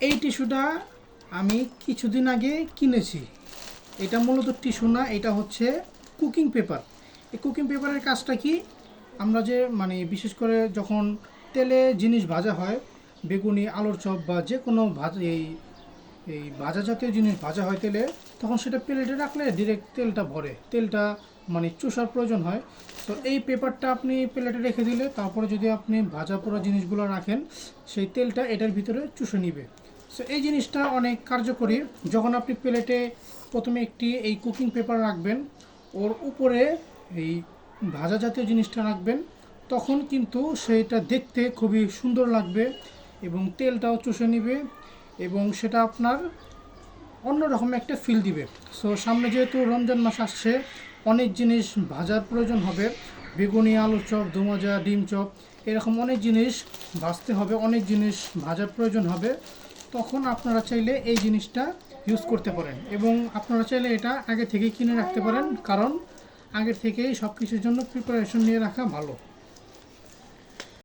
এই টিস্যুটা আমি কিছুদিন আগে কিনেছি। এটা মূলত টিস্যু না, এটা হচ্ছে কুকিং পেপার। এই কুকিং পেপারের কাজটা কি, আমরা যে বিশেষ করে যখন তেলে জিনিস ভাজা হয়, বেগুনি, আলুর চপ বা যে কোনো ভাজা এই এই ভাজা জাতীয় জিনিস ভাজা হয় তেলে, তখন সেটা প্লেটে রাখলে ডিরেক্ট তেলটা ভরে, তেলটা চুষার প্রয়োজন হয়। তো এই পেপারটা আপনি প্লেটে রেখে দিলে তারপরে যদি আপনি ভাজা পোড়া জিনিসগুলো রাখেন, সেই তেলটা এটার ভিতরে চুষে নিবে। সো এই জিনিসটা অনেক কার্যকরী। যখন আপনি প্লেটে প্রথমে একটি এই কুকিং পেপার রাখবেন, ওর উপরে এই ভাজা জাতীয় জিনিসটা রাখবেন, তখন কিন্তু সেইটা দেখতে খুবই সুন্দর লাগবে এবং তেলটাও চুষে নিবে এবং সেটা আপনার অন্যরকম একটা ফিল দিবে। সো সামনে যেহেতু রমজান মাস আসছে, অনেক জিনিস ভাজার প্রয়োজন হবে, বেগুনি, আলুর চপ, দোমাজা, ডিম চপ, এরকম অনেক জিনিস ভাজতে হবে, অনেক জিনিস ভাজার প্রয়োজন হবে। তখন আপনারা চাইলে এই জিনিসটা ইউজ করতে পারেন এবং আপনারা চাইলে এটা আগে থেকেই কিনে রাখতে পারেন, কারণ আগে থেকেই সব কিছুর জন্য প্রিপারেশন নিয়ে রাখা ভালো।